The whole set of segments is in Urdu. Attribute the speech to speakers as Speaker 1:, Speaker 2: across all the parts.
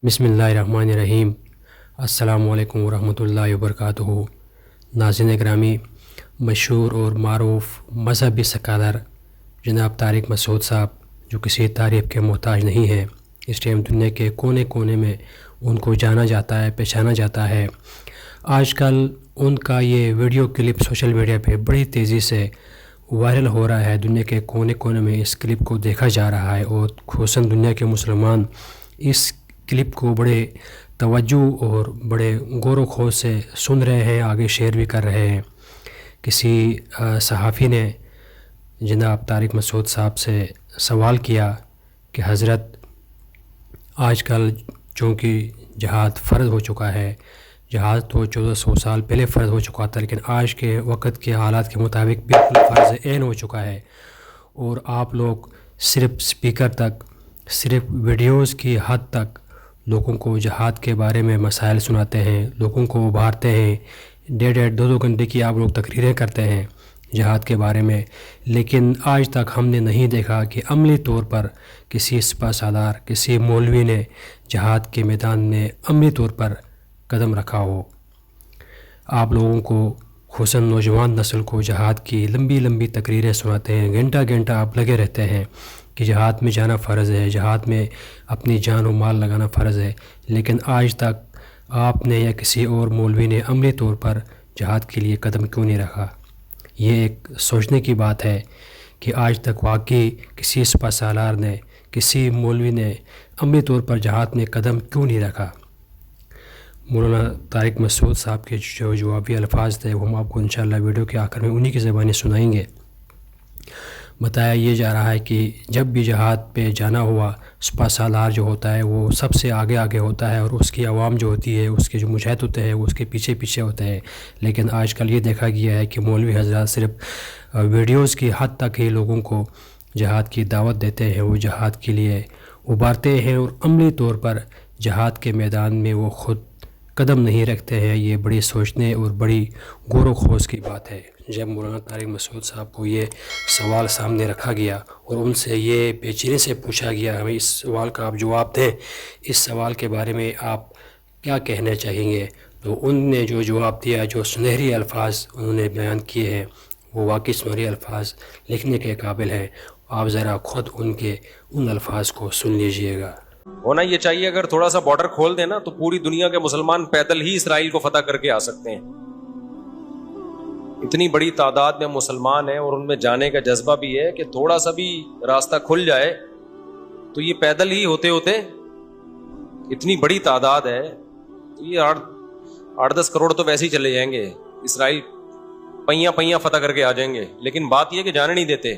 Speaker 1: بسم اللہ الرحمن الرحیم۔ السلام علیکم ورحمۃ اللہ وبرکاتہ۔ ناظرین گرامی، مشہور اور معروف مذہبی سکالر جناب طارق مسعود صاحب جو کسی تعریف کے محتاج نہیں ہیں، اس ٹائم دنیا کے کونے کونے میں ان کو جانا جاتا ہے، پہچانا جاتا ہے۔ آج کل ان کا یہ ویڈیو کلپ سوشل میڈیا پہ بڑی تیزی سے وائرل ہو رہا ہے، دنیا کے کونے کونے میں اس کلپ کو دیکھا جا رہا ہے، اور خصوصاً دنیا کے مسلمان اس کلپ کو بڑے توجہ اور بڑے غور و خوض سے سن رہے ہیں، آگے شیئر بھی کر رہے ہیں۔ کسی صحافی نے جناب طارق مسعود صاحب سے سوال کیا کہ حضرت، آج کل چونکہ جہاد فرض ہو چکا ہے، جہاد تو 1400 سال پہلے فرض ہو چکا تھا، لیکن آج کے وقت کے حالات کے مطابق بالکل فرض عین ہو چکا ہے، اور آپ لوگ صرف سپیکر تک، صرف ویڈیوز کی حد تک لوگوں کو جہاد کے بارے میں مسائل سناتے ہیں، لوگوں کو ابھارتے ہیں، 1.5-2 گھنٹے کی آپ لوگ تقریریں کرتے ہیں جہاد کے بارے میں، لیکن آج تک ہم نے نہیں دیکھا کہ عملی طور پر کسی سپہ سالار، کسی مولوی نے جہاد کے میدان میں عملی طور پر قدم رکھا ہو۔ آپ لوگوں کو، خصوصاً نوجوان نسل کو، جہاد کی لمبی لمبی تقریریں سناتے ہیں، گھنٹہ گھنٹہ آپ لگے رہتے ہیں کہ جہاد میں جانا فرض ہے، جہاد میں اپنی جان و مال لگانا فرض ہے، لیکن آج تک آپ نے یا کسی اور مولوی نے عملی طور پر جہاد کے لیے قدم کیوں نہیں رکھا؟ یہ ایک سوچنے کی بات ہے کہ آج تک واقعی کسی سپہ سالار نے، کسی مولوی نے عملی طور پر جہاد میں قدم کیوں نہیں رکھا؟ مولانا طارق مسعود صاحب کے جو جوابی الفاظ تھے وہ ہم آپ کو انشاءاللہ ویڈیو کے آخر میں انہی کی زبانی سنائیں گے۔ بتایا یہ جا رہا ہے کہ جب بھی جہاد پہ جانا ہوا، سپہ سالار جو ہوتا ہے وہ سب سے آگے آگے ہوتا ہے، اور اس کی عوام جو ہوتی ہے، اس کے جو مجاہد ہوتے ہیں وہ اس کے پیچھے پیچھے ہوتے ہیں، لیکن آج کل یہ دیکھا گیا ہے کہ مولوی حضرات صرف ویڈیوز کی حد تک ہی لوگوں کو جہاد کی دعوت دیتے ہیں، وہ جہاد کے لیے ابھارتے ہیں، اور عملی طور پر جہاد کے میدان میں وہ خود قدم نہیں رکھتے ہیں۔ یہ بڑی سوچنے اور بڑی غور و خوض کی بات ہے۔ جب مولانا طارق مسعود صاحب کو یہ سوال سامنے رکھا گیا اور ان سے یہ بے چینی سے پوچھا گیا، ہمیں اس سوال کا آپ جواب دیں، اس سوال کے بارے میں آپ کیا کہنا چاہیں گے، تو ان نے جو جواب دیا، جو سنہری الفاظ انہوں نے بیان کیے ہیں، وہ واقعی سنہری الفاظ لکھنے کے قابل ہیں۔ آپ ذرا خود ان کے ان الفاظ کو سن لیجئے گا۔
Speaker 2: ہونا یہ چاہیے اگر تھوڑا سا بارڈر کھول دیں نا تو پوری دنیا کے مسلمان پیدل ہی اسرائیل کو فتح کر کے آ سکتے ہیں۔ اتنی بڑی تعداد میں مسلمان ہیں اور ان میں جانے کا جذبہ بھی ہے کہ تھوڑا سا بھی راستہ کھل جائے تو یہ پیدل ہی ہوتے ہوتے، اتنی بڑی تعداد ہے تو یہ 8-10 کروڑ تو ویسے ہی چلے جائیں گے، اسرائیل پہیاں پہیاں فتح کر کے آ جائیں گے، لیکن بات یہ کہ جانے نہیں دیتے،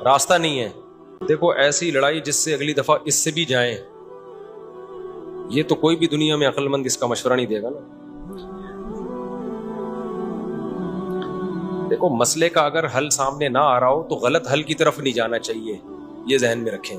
Speaker 2: راستہ نہیں ہے۔ دیکھو ایسی لڑائی جس سے اگلی دفعہ اس سے بھی جائیں، یہ تو کوئی بھی دنیا میں عقل مند اس کا مشورہ نہیں دے گا نا۔ دیکھو مسئلے کا اگر حل سامنے نہ آ رہا ہو تو غلط حل کی طرف نہیں جانا چاہیے، یہ ذہن میں رکھیں۔